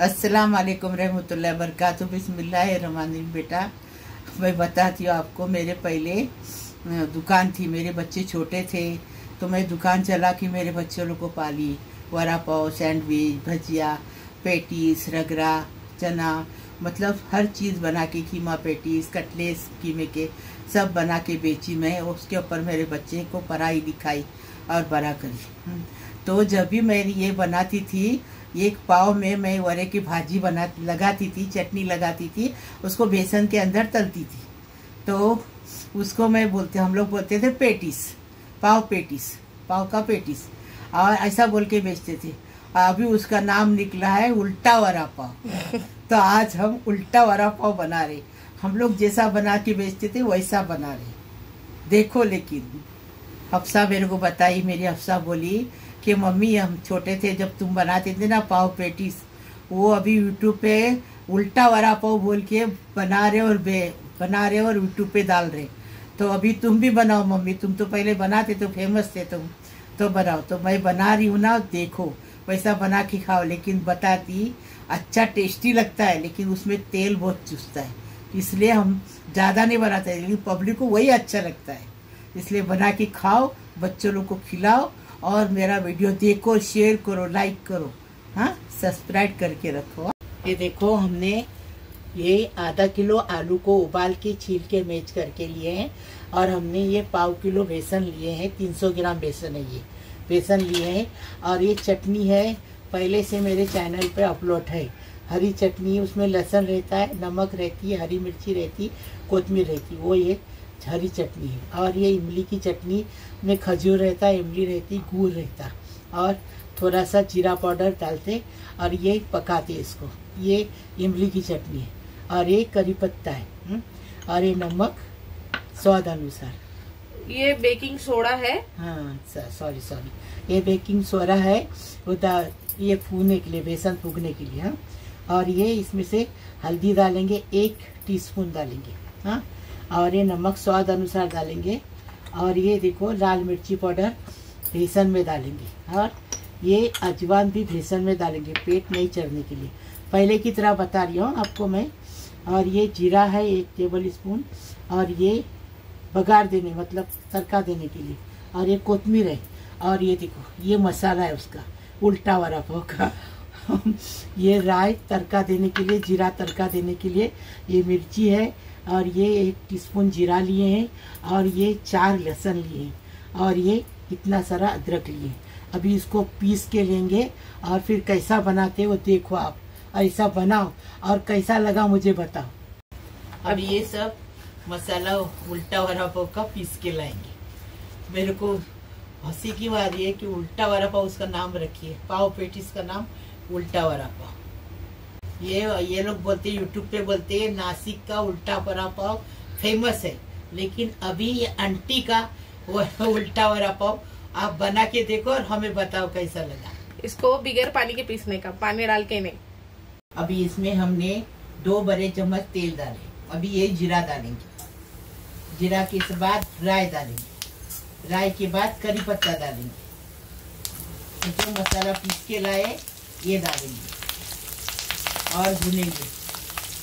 अस्सलाम वालेकुम रहमतुल्लाहि बरकातहू। बिस्मिल्लाहिर्रहमानिर्रहीम। बेटा मैं बताती हूँ आपको, मेरे पहले दुकान थी, मेरे बच्चे छोटे थे तो मैं दुकान चला के मेरे बच्चों लोग को पाली। वड़ा पाव, सैंडविच, भजिया, पेटीज, रगड़ा, चना, मतलब हर चीज़ बना के, कीमा पेटीज, कटलेस कीमे के सब बना के बेची मैं। उसके ऊपर मेरे बच्चे को पढ़ाई लिखाई और बड़ा करी। तो जब भी मैं ये बनाती थी, एक पाव में मैं वड़े की भाजी बना लगाती थी, चटनी लगाती थी, उसको बेसन के अंदर तलती थी। तो उसको हम लोग बोलते थे पेटीस, पाव पेटीस, पाव का पेटीस, और ऐसा बोल के बेचते थे। अभी उसका नाम निकला है उल्टा वड़ा पाव। तो आज हम उल्टा वड़ा पाव बना रहे। हम लोग जैसा बना के बेचते थे वैसा बना रहे। देखो, लेकिन हफ्सा मेरे को बताई, मेरी हफ्सा बोली कि मम्मी हम छोटे थे जब तुम बनाते थे ना पाव पेटीस, वो अभी यूट्यूब पे उल्टा वड़ा पाव बोल के बना रहे और यूट्यूब पे डाल रहे। तो अभी तुम भी बनाओ मम्मी, तुम तो पहले बनाते तो फेमस थे तुम, तो बनाओ। तो मैं बना रही हूँ ना, देखो वैसा बना के खाओ। लेकिन बताती अच्छा टेस्टी लगता है, लेकिन उसमें तेल बहुत चुसता है, इसलिए हम ज़्यादा नहीं बनाते, लेकिन पब्लिक को वही अच्छा लगता है। इसलिए बना के खाओ, बच्चों लोग को खिलाओ, और मेरा वीडियो देखो, शेयर करो, लाइक करो, हाँ, सब्सक्राइब करके रखो। ये देखो, हमने ये आधा किलो आलू को उबाल के छील के मैच करके लिए हैं, और हमने ये पाव किलो बेसन लिए हैं, 300 ग्राम बेसन है, ये बेसन लिए हैं। और ये चटनी है, पहले से मेरे चैनल पे अपलोड है, हरी चटनी, उसमें लहसुन रहता है, नमक रहती है, हरी मिर्ची रहती, कोतमीर रहती, वो ये हरी चटनी है। और ये इमली की चटनी में खजूर रहता है, इमली रहती, गुड़ रहता, और थोड़ा सा जीरा पाउडर डालते और ये पकाते इसको। ये इमली की चटनी है, और ये करी पत्ता है, और ये नमक स्वाद अनुसार। ये बेकिंग सोडा है। हाँ, सॉरी, ये बेकिंग सोडा है, ये फूलने के लिए, बेसन फूकने के लिए। हाँ, और ये इसमें से हल्दी डालेंगे, 1 टीस्पून डालेंगे। हाँ, और ये नमक स्वाद अनुसार डालेंगे, और ये देखो लाल मिर्ची पाउडर बेसन में डालेंगे, और ये अजवाइन भी बेसन में डालेंगे, पेट नहीं चढ़ने के लिए, पहले की तरह बता रही हूँ आपको मैं। और ये जीरा है 1 टेबल स्पून, और ये बघार देने मतलब तड़का देने के लिए, और ये कोतमीर है, और ये देखो ये मसाला है उसका उल्टा वड़ा पाव का। ये राई तड़का देने के लिए, जीरा तड़का देने के लिए, ये मिर्ची है, और ये 1 टीस्पून जीरा लिए हैं, और ये 4 लहसुन लिए हैं, और ये इतना सारा अदरक लिए। अभी इसको पीस के लेंगे, और फिर कैसा बनाते हो देखो आप, ऐसा बनाओ और कैसा लगा मुझे बताओ। अब ये सब मसाला उल्टा वड़ा पाव का पीस के लाएंगे। मेरे को हंसी की बात ये कि उल्टा वड़ा पाव उसका नाम रखिए, पाव पेटीस का नाम उल्टा वड़ा पाव। ये लोग बोलते, यूट्यूब पे बोलते हैं नासिक का उल्टा वड़ा पाव फेमस है, लेकिन अभी ये आंटी का उल्टा वड़ा पाव आप बना के देखो और हमें बताओ कैसा लगा। इसको बिगैर पानी के पीसने का, पानी डाल के नहीं। अभी इसमें हमने 2 बड़े चम्मच तेल डाले। अभी ये जीरा डालेंगे, जीरा के बाद राई डालेंगे, राई के बाद करी पत्ता डालेंगे, जो मसाला पीस के लाए ये डालेंगे, और भुनेंगे,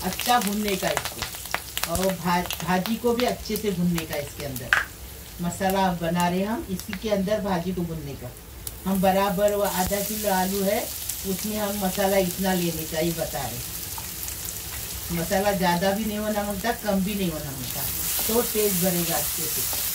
अच्छा भुनने का इसको, और भाजी को भी अच्छे से भुनने का। इसके अंदर मसाला बना रहे हम, इसी के अंदर भाजी को भुनने का। हम बराबर वो आधा किलो आलू है, उसमें हम मसाला इतना लेने का ही बता रहे। मसाला ज़्यादा भी नहीं होना मिलता, कम भी नहीं होना मिलता, तो टेस्ट बढ़ेगा अच्छे से।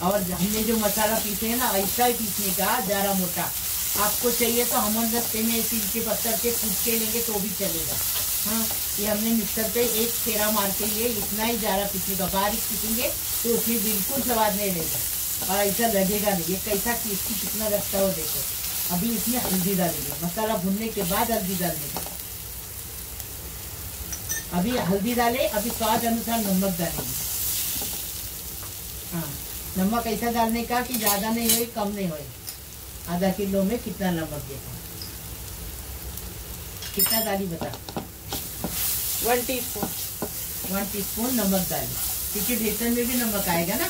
और हमने जो मसाला पीसे है ना, ऐसा ही पीसने का, ज़्यादा मोटा। आपको चाहिए तो हम रस्ते में तिल के पत्थर के कूट के लेंगे तो भी चलेगा। हाँ, ये हमने मिक्सर पे एक फेरा मार के लिए, इतना ही ज़्यादा पीसने का। बारीक पीसेंगे तो उसमें बिल्कुल स्वाद नहीं रहेगा, और ऐसा लगेगा नहीं। ये कैसा टेस्टी कितना लगता हो देखो। अभी इसमें हल्दी डालेंगे, मसाला भुनने के बाद हल्दी डालने का। अभी हल्दी डाले, अभी स्वाद अनुसार नमक डालेंगे। हाँ, नमक ऐसा डालने का कि ज़्यादा नहीं हो, कम नहीं हो। आधा किलो में कितना नमक देखो, कितना डाली बता। 1 टीस्पून। 1 टीस्पून नमक डाली, क्योंकि बेसन में भी नमक आएगा ना।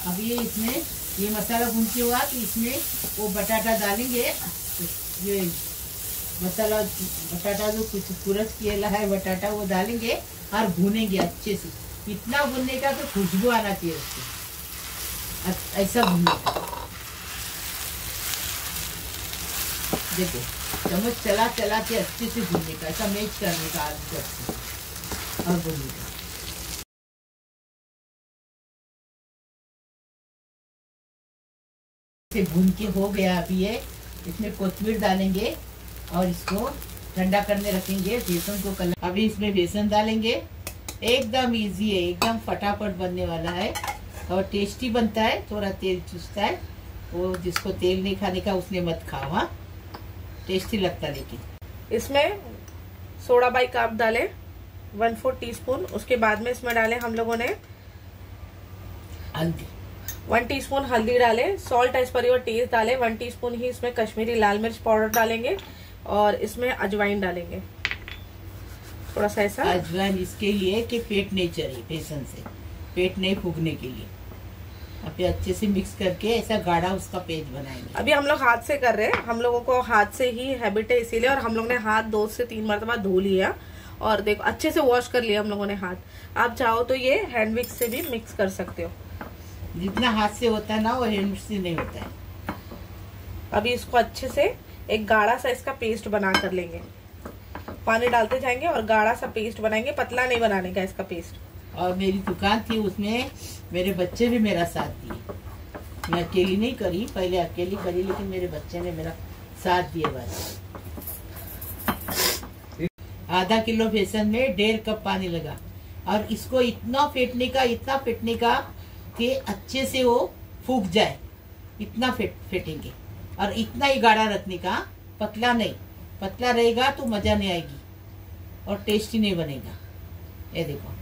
अब ये इसमें ये मसाला भून के हुआ तो इसमें वो बटाटा डालेंगे। ये मसाला बटाटा जो कुछ कुरस किया है बटाटा वो डालेंगे और भूनेंगे अच्छे से। इतना भूनने का तो खुशबू आना चाहिए उसको, ऐसा भूनने का। देखो चम्मच चला चला के अच्छे से भूनने का, ऐसा मैच करने का और भूनने का। भून के हो गया अभी ये, इसमें कोथिंबीर डालेंगे और इसको ठंडा करने रखेंगे। बेसन को कलर, अभी इसमें बेसन डालेंगे। एकदम इजी है, एकदम फटाफट बनने वाला है और टेस्टी बनता है। थोड़ा तेल चूसता है, वो जिसको तेल नहीं खाने का उसने मत खाओ। हाँ, टेस्टी लगता है। लेकिन इसमें सोडा बाइकार्ब डाले 1/4 टीस्पून। उसके बाद में इसमें डाले हम लोगों ने हल्दी, 1 टीस्पून हल्दी डाले। Salt as per your taste डाले। 1 टीस्पून ही इसमें कश्मीरी लाल मिर्च पाउडर डालेंगे और इसमें अजवाइन डालेंगे थोड़ा सा। ऐसा अजवाइन इसके लिए कि पेट नहीं चढ़े, बेसन से पेट नहीं फूकने के लिए। अभी अच्छे से मिक्स करके ऐसा गाढ़ा उसका पेस्ट बनाएंगे। अभी हम लोग हाथ से कर रहे हैं, हम लोगों को हाथ से ही हैबिट है इसीलिए। और हम लोग ने हाथ 2 से 3 मरतबा धो लिया और देखो अच्छे से वॉश कर लिया हम लोगों ने हाथ। आप चाहो तो ये हैंड मिक्स से भी मिक्स कर सकते हो। जितना हाथ से होता है ना वो हैंड से नहीं होता है। अभी इसको अच्छे से एक गाढ़ा सा इसका पेस्ट बना कर लेंगे। पानी डालते जाएंगे और गाढ़ा सा पेस्ट बनाएंगे, पतला नहीं बनाने का इसका पेस्ट। और मेरी दुकान थी, उसमें मेरे बच्चे भी मेरा साथ दिए। मैं अकेली नहीं करी, पहले अकेली करी, लेकिन मेरे बच्चे ने मेरा साथ दिए। बस आधा किलो बेसन में 1.5 कप पानी लगा और इसको इतना फेंटने का कि अच्छे से वो फूक जाए। इतना फेंटेंगे और इतना ही गाढ़ा रखने का, पतला नहीं। पतला रहेगा तो मजा नहीं आएगी और टेस्टी नहीं बनेगा। ये देखो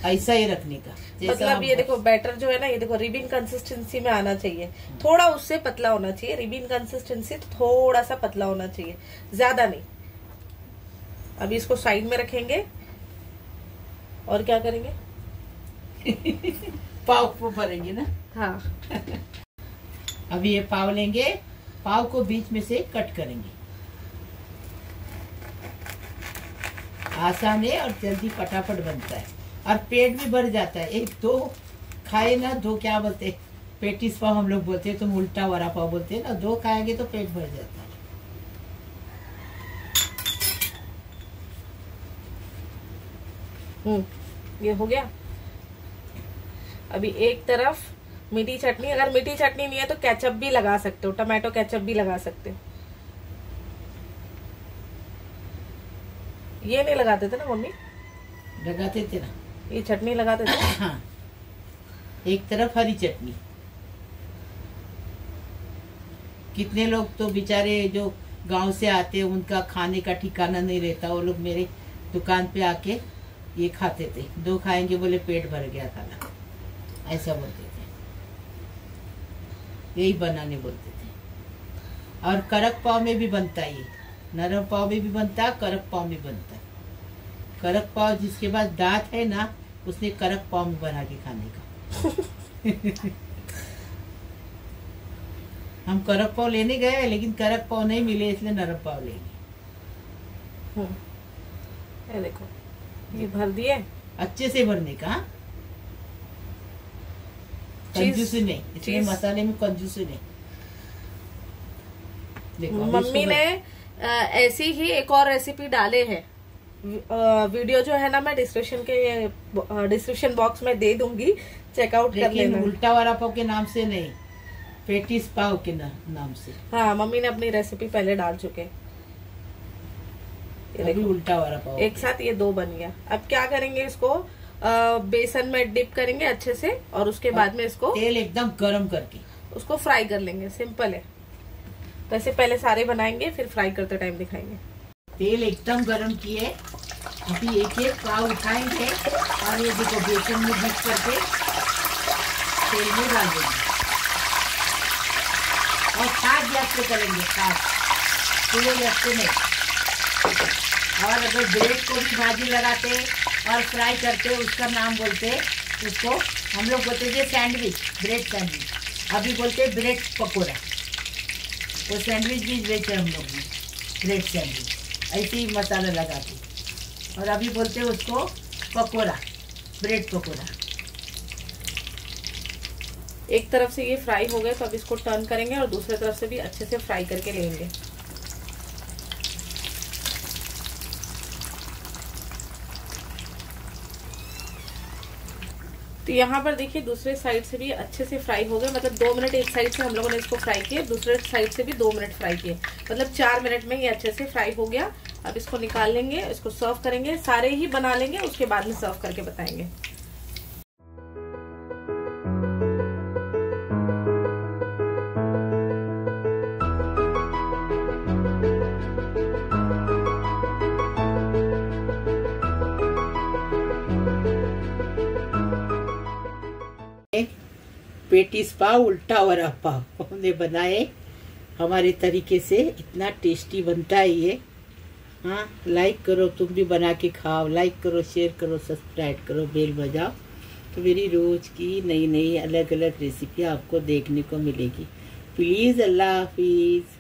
ऐसा ही रखने का। मतलब ये देखो बैटर जो है ना, ये देखो रिबिन कंसिस्टेंसी में आना चाहिए। थोड़ा उससे पतला होना चाहिए। रिबिन कंसिस्टेंसी तो थोड़ा सा पतला होना चाहिए, ज्यादा नहीं। अभी इसको साइड में रखेंगे और क्या करेंगे पाव को भरेंगे ना। हाँ अभी ये पाव लेंगे, पाव को बीच में से कट करेंगे। आसान है और जल्दी फटाफट बनता है और पेट भी भर जाता है। 1-2 खाए ना, 2 क्या बोलते, पेटिस पाव हम लोग बोलते हैं, तुम उल्टा वड़ा पाव बोलते हैं ना। 2 खाएंगे तो पेट भर जाता है। ये हो गया। अभी एक तरफ मीठी चटनी, अगर मीठी चटनी नहीं है तो केचप भी लगा सकते हो, टमाटो केचप भी लगा सकते हो। ये नहीं लगाते थे ना मम्मी? लगाते थे ना, ये चटनी लगाते थे। हाँ, एक तरफ हरी चटनी। कितने लोग तो बेचारे जो गांव से आते उनका खाने का ठिकाना नहीं रहता, वो लोग मेरे दुकान पे आके ये खाते थे। 2 खाएंगे बोले पेट भर गया खाना, ऐसा बोलते थे। यही बनाने बोलते थे। और करक पाव में भी बनता है ये, नरम पाव में भी बनता है, करक पाव में बनता है। करक पाव जिसके पास दांत है ना, उसने करक पाव में बना के खाने का। हम करक पाव लेने गए लेकिन करक पाव नहीं मिले, इसलिए नरम पाव लेंगे। ये देखो ये भर दिए। अच्छे से भरने का, कंजूसी नहीं, इसमें मसाले में कंजूसी नहीं। देखो मम्मी ने ऐसी ही एक और रेसिपी डाले हैं। वीडियो जो है ना मैं डिस्क्रिप्शन बॉक्स में दे दूंगी, चेकआउट कर लेना। उल्टा वड़ा पाव के नाम से नहीं, पेटिस पाव के नाम से। हाँ, मम्मी ने अपनी रेसिपी पहले डाल चुके। अभी उल्टा वड़ा पाव एक साथ ये 2 बन गया। अब क्या करेंगे, इसको बेसन में डिप करेंगे अच्छे से और उसके बाद में इसको तेल एकदम गरम करके उसको फ्राई कर लेंगे। सिंपल है। वैसे पहले सारे बनाएंगे फिर फ्राई करते टाइम दिखाएंगे। तेल एकदम गरम किए, अभी एक पाव उठाएंगे और ये देखो बेसन में डिप करके तेल में डाल देंगे और खास गैस पे करेंगे, खास पूरे गैस पे नहीं। और अगर ब्रेड को भी भाजी लगाते और फ्राई करते, उसका नाम बोलते, उसको हम लोग बोलते थे सैंडविच, ब्रेड सैंडविच। अभी बोलते हैं ब्रेड पकोड़ा, वो सैंडविच भी बेचे हम लोग ने, ब्रेड सैंडविच ऐसे ही मसाला लगा के, और अभी बोलते हैं उसको पकोड़ा, ब्रेड पकोड़ा। एक तरफ से ये फ्राई हो गए तो अब इसको टर्न करेंगे और दूसरी तरफ से भी अच्छे से फ्राई करके लेंगे। तो यहाँ पर देखिए दूसरे साइड से भी अच्छे से फ्राई हो गए, मतलब 2 मिनट एक साइड से हम लोगों ने इसको फ्राई किया, दूसरे साइड से भी 2 मिनट फ्राई किए, मतलब 4 मिनट में ये अच्छे से फ्राई हो गया। अब इसको निकाल लेंगे, इसको सर्व करेंगे, सारे ही बना लेंगे, उसके बाद में सर्व करके बताएंगे। पेटिस पाव, उल्टा वड़ा पाव हमने बनाए हमारे तरीके से, इतना टेस्टी बनता है ये। हाँ, लाइक करो, तुम भी बना के खाओ, लाइक करो, शेयर करो, सब्सक्राइब करो, बेल बजाओ, तो मेरी रोज़ की नई नई अलग अलग रेसिपी आपको देखने को मिलेगी। प्लीज़, अल्लाह हाफिज़।